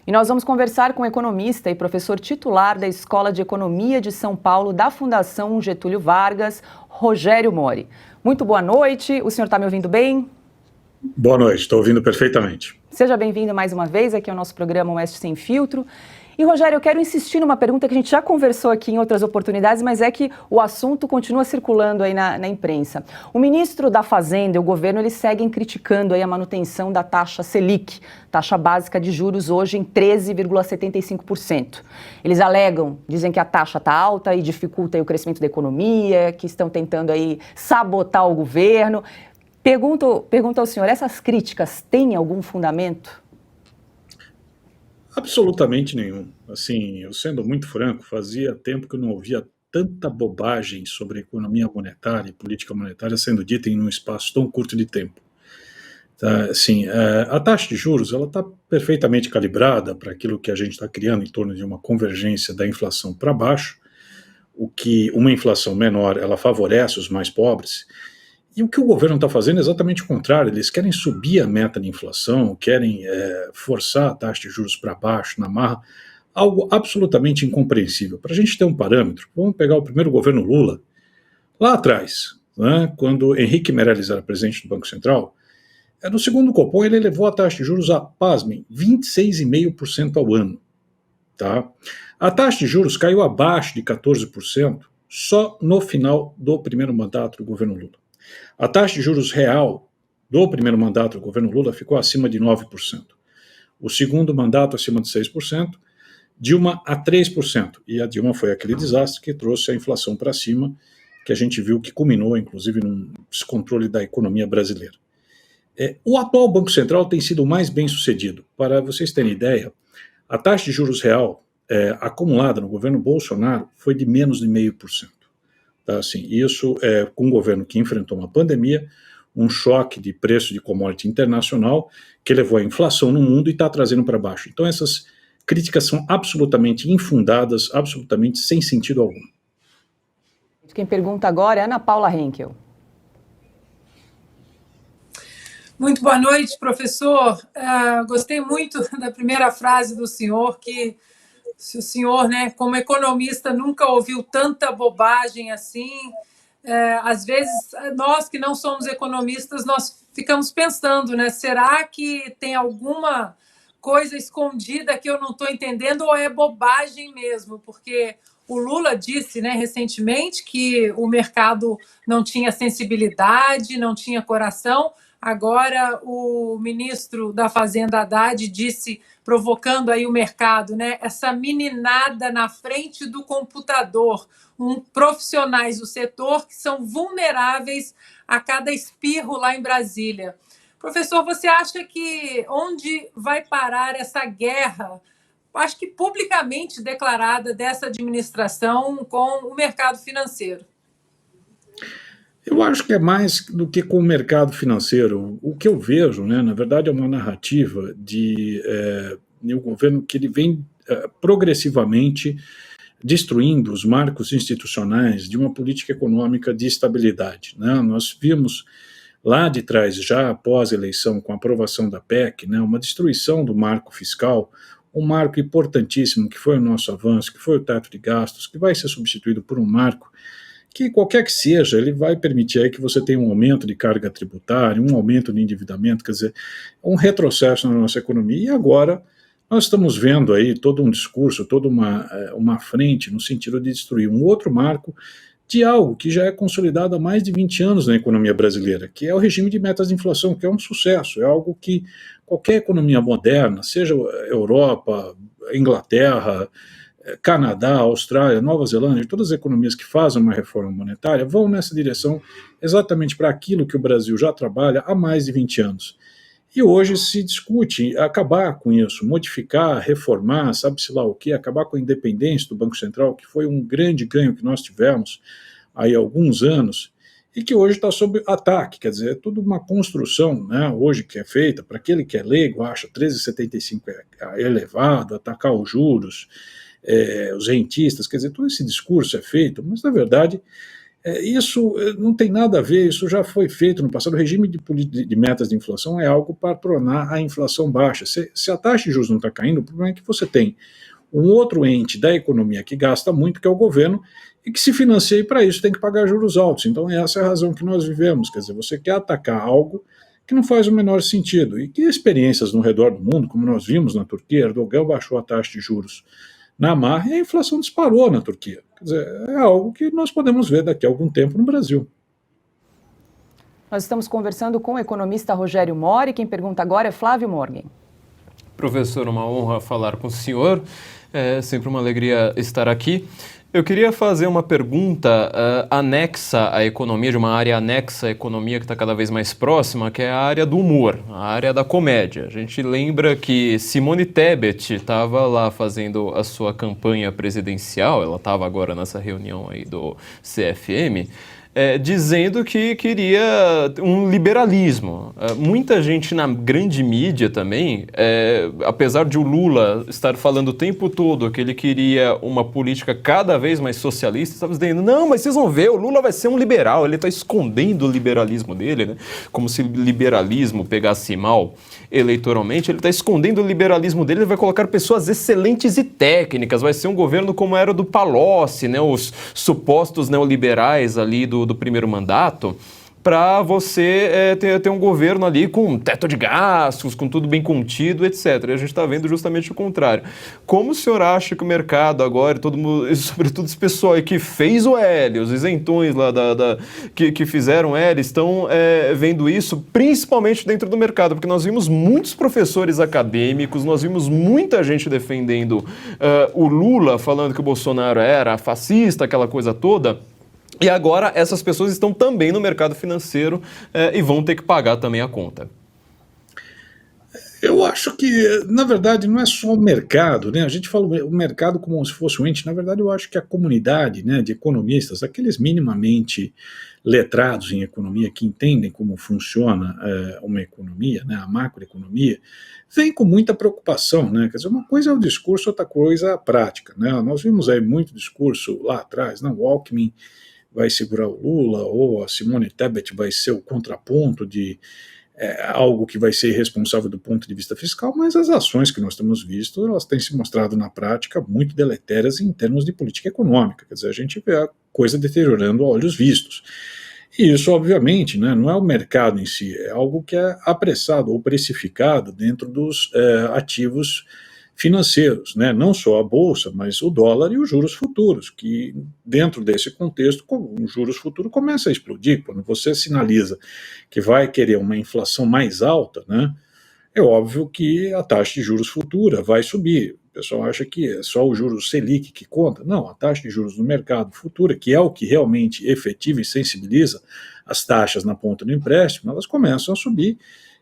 E nós vamos conversar com o economista e professor titular da Escola de Economia de São Paulo, da Fundação Getúlio Vargas, Rogério Mori. Muito boa noite, o senhor está me ouvindo bem? Boa noite, estou ouvindo perfeitamente. Seja bem-vindo mais uma vez aqui ao nosso programa Oeste Sem Filtro. E, Rogério, eu quero insistir numa pergunta que a gente já conversou aqui em outras oportunidades, mas é que o assunto continua circulando aí na imprensa. O ministro da Fazenda e o governo, eles seguem criticando aí a manutenção da taxa Selic, taxa básica de juros hoje em 13,75%. Eles alegam, dizem que a taxa está alta e dificulta aí o crescimento da economia, que estão tentando aí sabotar o governo. Pergunto ao senhor, essas críticas têm algum fundamento? Absolutamente nenhum. Assim, eu sendo muito franco, fazia tempo que eu não ouvia tanta bobagem sobre economia monetária e política monetária sendo dita em um espaço tão curto de tempo. Tá, assim, a taxa de juros ela está perfeitamente calibrada para aquilo que a gente está criando em torno de uma convergência da inflação para baixo, o que uma inflação menor ela favorece os mais pobres. E o que o governo está fazendo é exatamente o contrário, eles querem subir a meta de inflação, querem forçar a taxa de juros para baixo, na marra, algo absolutamente incompreensível. Para a gente ter um parâmetro, vamos pegar o primeiro governo Lula, lá atrás, né, quando Henrique Meirelles era presidente do Banco Central, no segundo Copom ele elevou a taxa de juros a, pasmem, 26,5% ao ano. Tá? A taxa de juros caiu abaixo de 14% só no final do primeiro mandato do governo Lula. A taxa de juros real do primeiro mandato do governo Lula ficou acima de 9%. O segundo mandato acima de 6%, Dilma a 3%. E a Dilma foi aquele desastre que trouxe a inflação para cima, que a gente viu que culminou, inclusive, num descontrole da economia brasileira. O atual Banco Central tem sido o mais bem sucedido. Para vocês terem ideia, a taxa de juros real acumulada no governo Bolsonaro foi de menos de 0,5%. Tá, assim, isso com um governo que enfrentou uma pandemia, um choque de preço de commodity internacional que levou à inflação no mundo e está trazendo para baixo. Então essas críticas são absolutamente infundadas, absolutamente sem sentido algum. Quem pergunta agora é Ana Paula Henkel. Muito boa noite, professor. Gostei muito da primeira frase do senhor, que se o senhor, né, como economista, nunca ouviu tanta bobagem assim. Às vezes, nós que não somos economistas, nós ficamos pensando, né, será que tem alguma coisa escondida que eu não estou entendendo ou é bobagem mesmo? Porque o Lula disse, né, recentemente que o mercado não tinha sensibilidade, não tinha coração. Agora, o ministro da Fazenda, Haddad, disse, provocando aí o mercado, né? Essa meninada na frente do computador, profissionais do setor que são vulneráveis a cada espirro lá em Brasília. Professor, você acha que onde vai parar essa guerra, acho que publicamente declarada, dessa administração com o mercado financeiro? Eu acho que é mais do que com o mercado financeiro. O que eu vejo, né, na verdade, é uma narrativa de um governo que ele vem progressivamente destruindo os marcos institucionais de uma política econômica de estabilidade. Né? Nós vimos lá de trás, já após a eleição, com a aprovação da PEC, né, uma destruição do marco fiscal, um marco importantíssimo que foi o nosso avanço, que foi o teto de gastos, que vai ser substituído por um marco que qualquer que seja, ele vai permitir aí que você tenha um aumento de carga tributária, um aumento de endividamento, quer dizer, um retrocesso na nossa economia. E agora nós estamos vendo aí todo um discurso, toda uma frente no sentido de destruir um outro marco de algo que já é consolidado há mais de 20 anos na economia brasileira, que é o regime de metas de inflação, que é um sucesso, é algo que qualquer economia moderna, seja Europa, Inglaterra, Canadá, Austrália, Nova Zelândia, todas as economias que fazem uma reforma monetária vão nessa direção exatamente para aquilo que o Brasil já trabalha há mais de 20 anos. E hoje se discute acabar com isso, modificar, reformar, sabe-se lá o quê, acabar com a independência do Banco Central, que foi um grande ganho que nós tivemos aí há alguns anos, e que hoje está sob ataque, quer dizer, é tudo uma construção, né, hoje que é feita, para aquele que é leigo, acha 13,75 é elevado, atacar os juros, os rentistas, quer dizer, todo esse discurso é feito, mas na verdade Isso não tem nada a ver, isso já foi feito no passado. O regime de metas de inflação é algo para tornar a inflação baixa. Se a taxa de juros não está caindo, o problema é que você tem um outro ente da economia que gasta muito, que é o governo, e que se financia e para isso tem que pagar juros altos. Então essa é a razão que nós vivemos, quer dizer, você quer atacar algo que não faz o menor sentido, e que experiências no redor do mundo, como nós vimos na Turquia, Erdogan baixou a taxa de juros na marra e a inflação disparou na Turquia. Quer dizer, é algo que nós podemos ver daqui a algum tempo no Brasil. Nós estamos conversando com o economista Rogério Mori. Quem pergunta agora é Flávio Morgan. Professor, uma honra falar com o senhor. É sempre uma alegria estar aqui. Eu queria fazer uma pergunta anexa à economia, de uma área anexa à economia que está cada vez mais próxima, que é a área do humor, a área da comédia. A gente lembra que Simone Tebet estava lá fazendo a sua campanha presidencial, ela estava agora nessa reunião aí do CFM, dizendo que queria um liberalismo. Muita gente na grande mídia também, apesar de o Lula estar falando o tempo todo que ele queria uma política cada vez mais socialista, estava dizendo, não, mas vocês vão ver, o Lula vai ser um liberal, ele está escondendo o liberalismo dele, né? Como se o liberalismo pegasse mal eleitoralmente, ele está escondendo o liberalismo dele, ele vai colocar pessoas excelentes e técnicas, vai ser um governo como era do Palocci, né? Os supostos neoliberais ali do primeiro mandato, para você ter um governo ali com teto de gastos, com tudo bem contido, etc. E a gente está vendo justamente o contrário. Como o senhor acha que o mercado agora, todo mundo, sobretudo esse pessoal aí que fez o L, os isentões lá que fizeram L, estão vendo isso, principalmente dentro do mercado? Porque nós vimos muitos professores acadêmicos, nós vimos muita gente defendendo o Lula, falando que o Bolsonaro era fascista, aquela coisa toda. E agora essas pessoas estão também no mercado financeiro e vão ter que pagar também a conta. Eu acho que, na verdade, não é só o mercado, né? A gente fala o mercado como se fosse um ente. Na verdade, eu acho que a comunidade, né, de economistas, aqueles minimamente letrados em economia, que entendem como funciona uma economia, né, a macroeconomia, vem com muita preocupação, né? Quer dizer, uma coisa é o discurso, outra coisa é a prática, né? Nós vimos aí muito discurso lá atrás, né? O Alckmin vai segurar o Lula, ou a Simone Tebet vai ser o contraponto de algo que vai ser irresponsável do ponto de vista fiscal, mas as ações que nós temos visto, elas têm se mostrado na prática muito deletérias em termos de política econômica, quer dizer, a gente vê a coisa deteriorando a olhos vistos. E isso, obviamente, né, não é o mercado em si, é algo que é apressado ou precificado dentro dos ativos financeiros, né? Não só a bolsa, mas o dólar e os juros futuros, que dentro desse contexto, o juros futuro começa a explodir. Quando você sinaliza que vai querer uma inflação mais alta, né, é óbvio que a taxa de juros futura vai subir. O pessoal acha que é só o juros Selic que conta. Não, a taxa de juros no mercado futura, que é o que realmente efetiva e sensibiliza as taxas na ponta do empréstimo, elas começam a subir.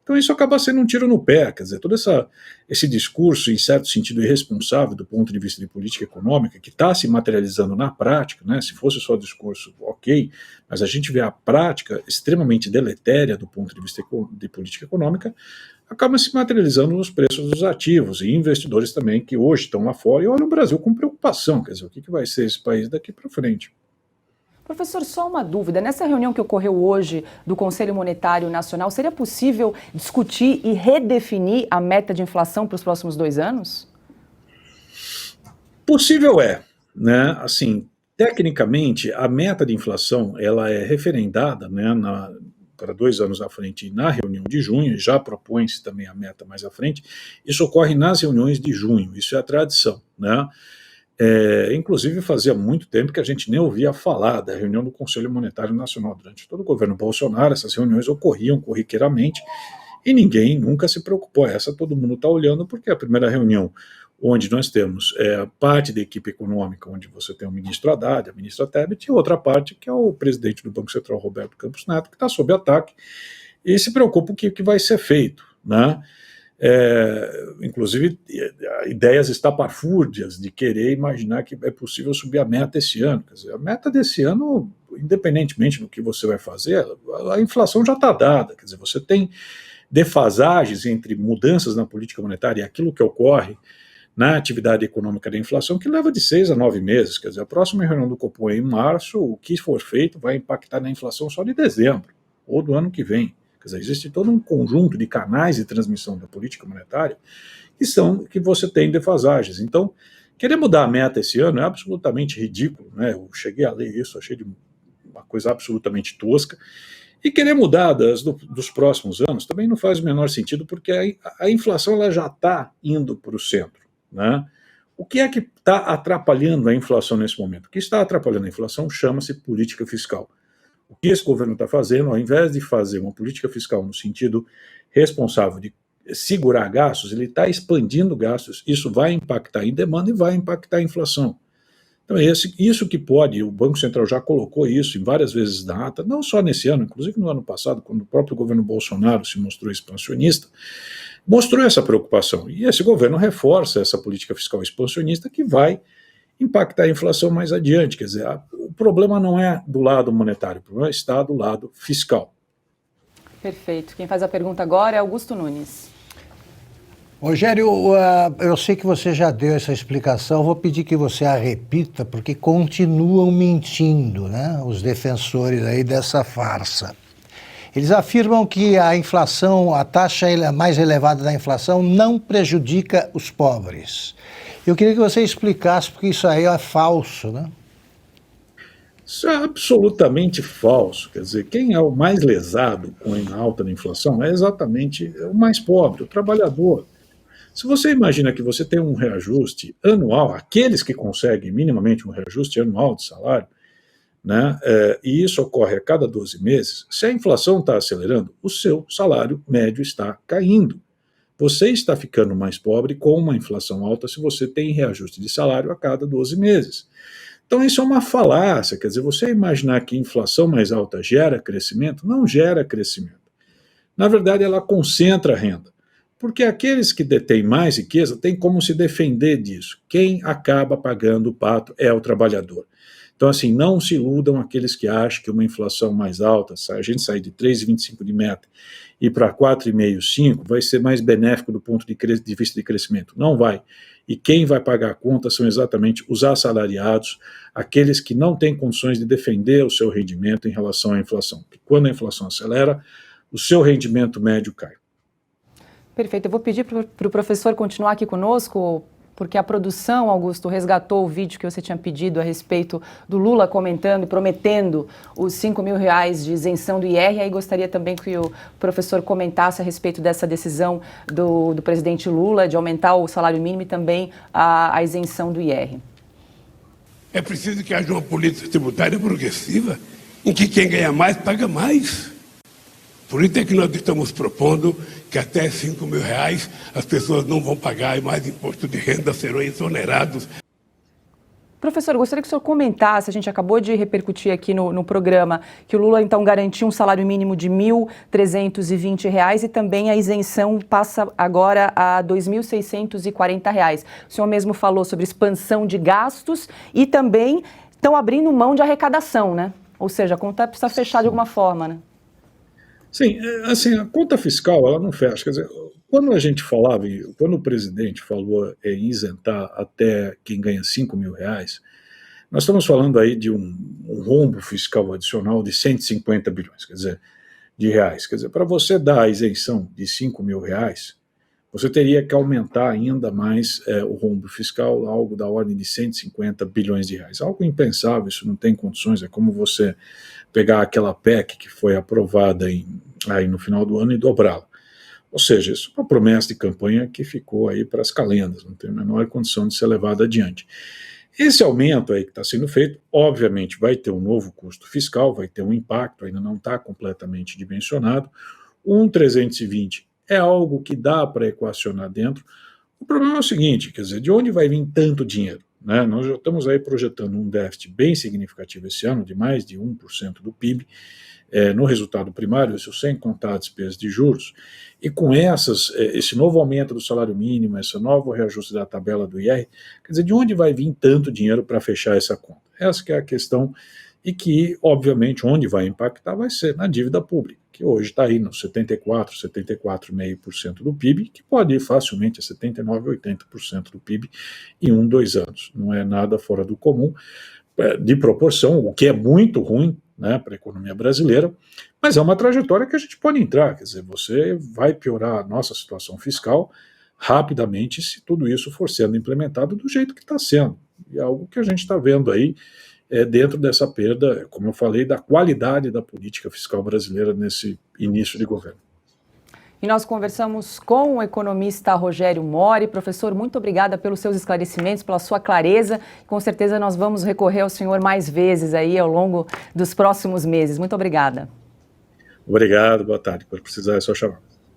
Então isso acaba sendo um tiro no pé, quer dizer, todo esse discurso, em certo sentido, irresponsável do ponto de vista de política econômica, que está se materializando na prática, né? Se fosse só discurso, ok, mas a gente vê a prática extremamente deletéria do ponto de vista de política econômica, acaba se materializando nos preços dos ativos, e investidores também que hoje estão lá fora e olham o Brasil com preocupação, quer dizer, o que vai ser esse país daqui para frente. Professor, só uma dúvida. Nessa reunião que ocorreu hoje do Conselho Monetário Nacional, seria possível discutir e redefinir a meta de inflação para os próximos 2 anos? Possível né? Assim, tecnicamente, a meta de inflação ela é referendada, né, para 2 anos à frente na reunião de junho, e já propõe-se também a meta mais à frente. Isso ocorre nas reuniões de junho, isso é a tradição, né? Inclusive fazia muito tempo que a gente nem ouvia falar da reunião do Conselho Monetário Nacional. Durante todo o governo Bolsonaro, essas reuniões ocorriam corriqueiramente e ninguém nunca se preocupou. Essa todo mundo está olhando porque é a primeira reunião onde nós temos parte da equipe econômica, onde você tem o ministro Haddad, a ministra Tebet, e outra parte que é o presidente do Banco Central, Roberto Campos Neto, que está sob ataque e se preocupa com o que vai ser feito, né? Inclusive ideias estapafúrdias de querer imaginar que é possível subir a meta esse ano. Quer dizer, a meta desse ano, independentemente do que você vai fazer, a inflação já está dada. Quer dizer, você tem defasagens entre mudanças na política monetária e aquilo que ocorre na atividade econômica da inflação, que leva de 6 a 9 meses. Quer dizer, a próxima reunião do Copom é em março, o que for feito vai impactar na inflação só de dezembro, ou do ano que vem. Quer dizer, existe todo um conjunto de canais de transmissão da política monetária que você tem defasagens. Então, querer mudar a meta esse ano é absolutamente ridículo, né? Eu cheguei a ler isso, achei de uma coisa absolutamente tosca. E querer mudar dos próximos anos também não faz o menor sentido, porque a inflação ela já está indo para o centro, né? O que é que está atrapalhando a inflação nesse momento? O que está atrapalhando a inflação chama-se política fiscal. O que esse governo está fazendo, ao invés de fazer uma política fiscal no sentido responsável de segurar gastos, ele está expandindo gastos, isso vai impactar em demanda e vai impactar a inflação. Então, isso que pode, o Banco Central já colocou isso em várias vezes na ata, não só nesse ano, inclusive no ano passado, quando o próprio governo Bolsonaro se mostrou expansionista, mostrou essa preocupação. E esse governo reforça essa política fiscal expansionista que vai impactar a inflação mais adiante. Quer dizer, o problema não é do lado monetário, o problema está do lado fiscal. Perfeito. Quem faz a pergunta agora é Augusto Nunes. Rogério, eu sei que você já deu essa explicação, vou pedir que você a repita, porque continuam mentindo, né, os defensores aí dessa farsa. Eles afirmam que a inflação, a taxa mais elevada da inflação não prejudica os pobres. Eu queria que você explicasse, porque isso aí é falso, né? Isso é absolutamente falso. Quer dizer, quem é o mais lesado com a alta da inflação é exatamente o mais pobre, o trabalhador. Se você imagina que você tem um reajuste anual, aqueles que conseguem minimamente um reajuste anual de salário, né, e isso ocorre a cada 12 meses, se a inflação está acelerando, o seu salário médio está caindo. Você está ficando mais pobre com uma inflação alta se você tem reajuste de salário a cada 12 meses. Então isso é uma falácia, quer dizer, você imaginar que inflação mais alta gera crescimento, não gera crescimento. Na verdade, ela concentra a renda. Porque aqueles que detêm mais riqueza têm como se defender disso. Quem acaba pagando o pato é o trabalhador. Então, assim, não se iludam aqueles que acham que uma inflação mais alta, a gente sair de 3,25 de meta e para 4,5, 5, vai ser mais benéfico do ponto de vista de crescimento. Não vai. E quem vai pagar a conta são exatamente os assalariados, aqueles que não têm condições de defender o seu rendimento em relação à inflação. Porque quando a inflação acelera, o seu rendimento médio cai. Perfeito. Eu vou pedir para o professor continuar aqui conosco, porque a produção, Augusto, resgatou o vídeo que você tinha pedido a respeito do Lula comentando e prometendo os R$5.000 de isenção do IR. E aí gostaria também que o professor comentasse a respeito dessa decisão do presidente Lula de aumentar o salário mínimo e também a isenção do IR. É preciso que haja uma política tributária progressiva em que quem ganha mais paga mais. Por isso é que nós estamos propondo que até R$5.000 as pessoas não vão pagar e mais imposto de renda serão exonerados. Professor, eu gostaria que o senhor comentasse, a gente acabou de repercutir aqui no programa, que o Lula então garantiu um salário mínimo de R$1.320 e também a isenção passa agora a R$2.640. O senhor mesmo falou sobre expansão de gastos e também estão abrindo mão de arrecadação, né? Ou seja, a conta precisa fechar de alguma forma, né? Sim, assim, a conta fiscal, ela não fecha. Quer dizer, quando a gente falava, quando o presidente falou em isentar até quem ganha R$5.000, nós estamos falando aí de um rombo fiscal adicional de 150 bilhões, quer dizer, de reais. Quer dizer, para você dar a isenção de R$5.000, você teria que aumentar ainda mais o rombo fiscal, algo da ordem de 150 bilhões de reais. Algo impensável, isso não tem condições, é como você pegar aquela PEC que foi aprovada aí no final do ano e dobrá-la. Ou seja, isso é uma promessa de campanha que ficou aí para as calendas, não tem a menor condição de ser levada adiante. Esse aumento aí que está sendo feito, obviamente vai ter um novo custo fiscal, vai ter um impacto, ainda não está completamente dimensionado. 1.320 é algo que dá para equacionar dentro. O problema é o seguinte, quer dizer, de onde vai vir tanto dinheiro? Né? Nós já estamos aí projetando um déficit bem significativo esse ano, de mais de 1% do PIB, no resultado primário, isso sem contar a despesa de juros, e com esse novo aumento do salário mínimo, esse novo reajuste da tabela do IR, quer dizer, de onde vai vir tanto dinheiro para fechar essa conta? Essa que é a questão e que, obviamente, onde vai impactar vai ser na dívida pública, que hoje está aí nos 74,5% do PIB, que pode ir facilmente a 79%, 80% do PIB em 1, 2 anos. Não é nada fora do comum, de proporção, o que é muito ruim, né, para a economia brasileira, mas é uma trajetória que a gente pode entrar, quer dizer, você vai piorar a nossa situação fiscal rapidamente se tudo isso for sendo implementado do jeito que está sendo. E é algo que a gente está vendo aí dentro dessa perda, como eu falei, da qualidade da política fiscal brasileira nesse início de governo. E nós conversamos com o economista Rogério Mori. Professor, muito obrigada pelos seus esclarecimentos, pela sua clareza. Com certeza nós vamos recorrer ao senhor mais vezes aí ao longo dos próximos meses. Muito obrigada. Obrigado, boa tarde. Por precisar é só chamar.